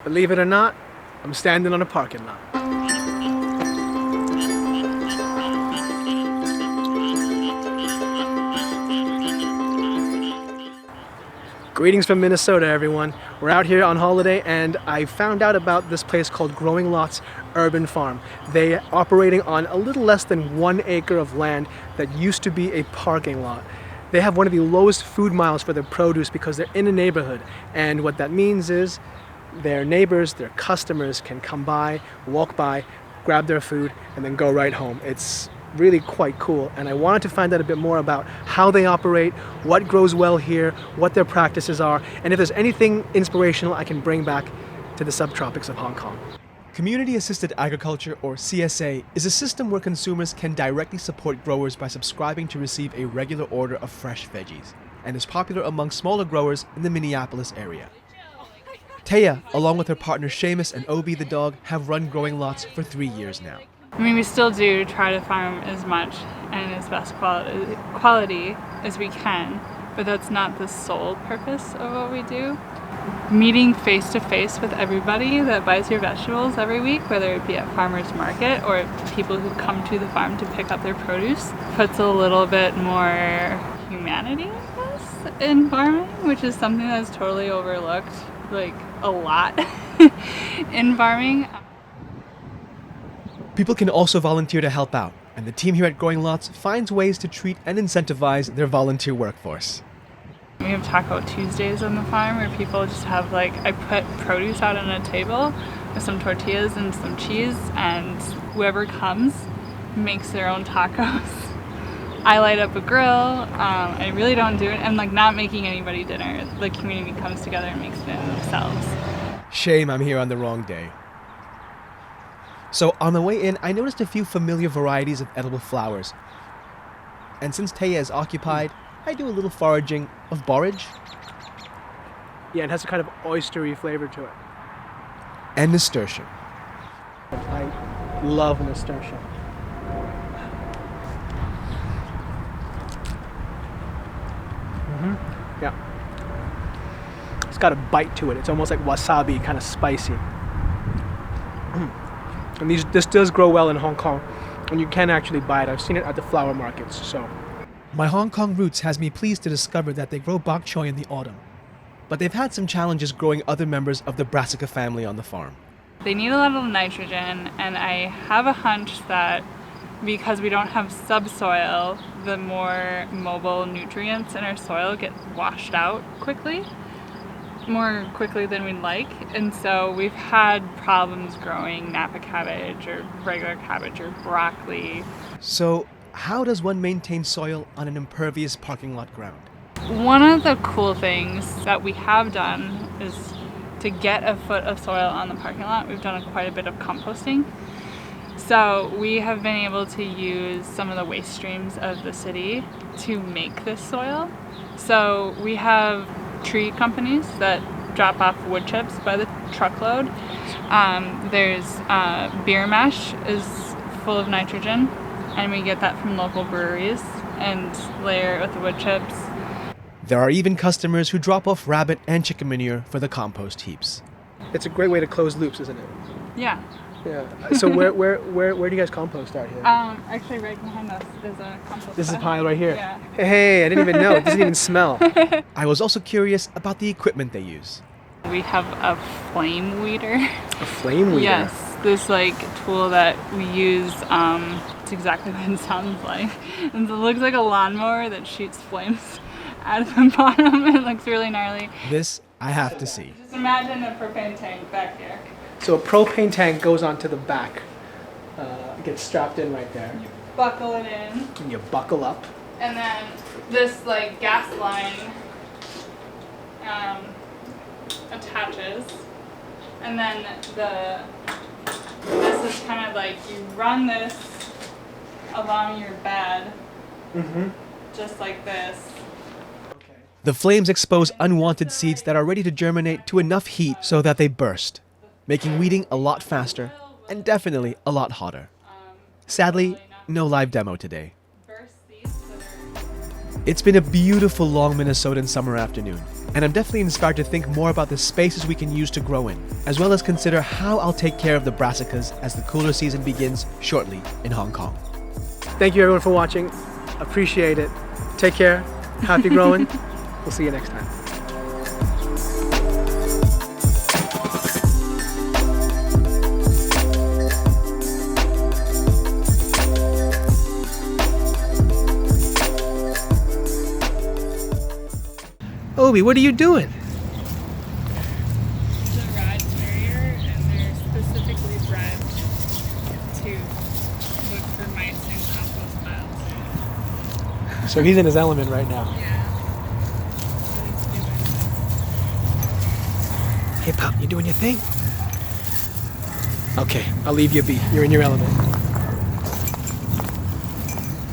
Believe it or not, I'm standing on a parking lot. Greetings from Minnesota, everyone. We're out here on holiday and I found out about this place called Growing Lots Urban Farm. They're operating on a little less than 1 acre of land that used to be a parking lot. They have one of the lowest food miles for their produce because they're in a neighborhood, and what that means is their neighbors, their customers can come by, walk by, grab their food, and then go right home. It's really quite cool, and I wanted to find out a bit more about how they operate, what grows well here, what their practices are, and if there's anything inspirational I can bring back to the subtropics of Hong Kong. Community Assisted Agriculture, or CSA, is a system where consumers can directly support growers by subscribing to receive a regular order of fresh veggies, and is popular among smaller growers in the Minneapolis area. Taya, along with her partner Seamus and Obi the dog, have run Growing Lots for 3 years now. I mean, we still do try to farm as much and as best quality as we can, but that's not the sole purpose of what we do. Meeting face to face with everybody that buys your vegetables every week, whether it be at farmers market or people who come to the farm to pick up their produce, puts a little bit more humanity, I guess, in farming, which is something that's totally overlooked, like a lot in farming. People can also volunteer to help out, and the team here at Growing Lots finds ways to treat and incentivize their volunteer workforce. We have Taco Tuesdays on the farm where people just have I put produce out on a table with some tortillas and some cheese, and whoever comes makes their own tacos. I light up a grill. I really don't do it. I'm not making anybody dinner. The community comes together and makes it themselves. Shame I'm here on the wrong day. So on the way in, I noticed a few familiar varieties of edible flowers. And since Taya is occupied, I do a little foraging of borage. Yeah, it has a kind of oystery flavor to it. And nasturtium. I love nasturtium. Yeah. It's got a bite to it. It's almost like wasabi, kind of spicy. And this does grow well in Hong Kong, and you can actually buy it. I've seen it at the flower markets, so. My Hong Kong roots has me pleased to discover that they grow bok choy in the autumn. But they've had some challenges growing other members of the brassica family on the farm. They need a lot of nitrogen, and I have a hunch that because we don't have subsoil, the more mobile nutrients in our soil get washed out more quickly than we'd like, and so we've had problems growing Napa cabbage or regular cabbage or broccoli. So how does one maintain soil on an impervious parking lot ground? One of the cool things that we have done is to get a foot of soil on the parking lot. We've done quite a bit of composting. So we have been able to use some of the waste streams of the city to make this soil. So we have tree companies that drop off wood chips by the truckload. There's beer mash is full of nitrogen, and we get that from local breweries and layer it with the wood chips. There are even customers who drop off rabbit and chicken manure for the compost heaps. It's a great way to close loops, isn't it? Yeah. Yeah. So where do you guys compost out here? Actually, right behind us is a compost. This is a pile right here. Yeah. Hey, I didn't even know. It doesn't even smell. I was also curious about the equipment they use. We have a flame weeder. A flame weeder? Yes, this tool that we use. It's exactly what it sounds like. And it looks like a lawnmower that shoots flames out of the bottom. It looks really gnarly. This I have to see. Just imagine a propane tank back here. So a propane tank goes onto the back, gets strapped in right there. You buckle it in. And you buckle up. And then this gas line attaches. And then this is kind of you run this along your bed. Mm-hmm. Just like this. The flames expose unwanted seeds that are ready to germinate to enough heat so that they burst, making weeding a lot faster and definitely a lot hotter. Sadly, no live demo today. It's been a beautiful long Minnesotan summer afternoon, and I'm definitely inspired to think more about the spaces we can use to grow in, as well as consider how I'll take care of the brassicas as the cooler season begins shortly in Hong Kong. Thank you everyone for watching. Appreciate it. Take care. Happy growing. We'll see you next time. Obi, what are you doing? It's a rat terrier, and they're specifically bred to look for mice in compost piles. So he's in his element right now. Yeah. Hey pup, you doing your thing? Okay, I'll leave you be. You're in your element.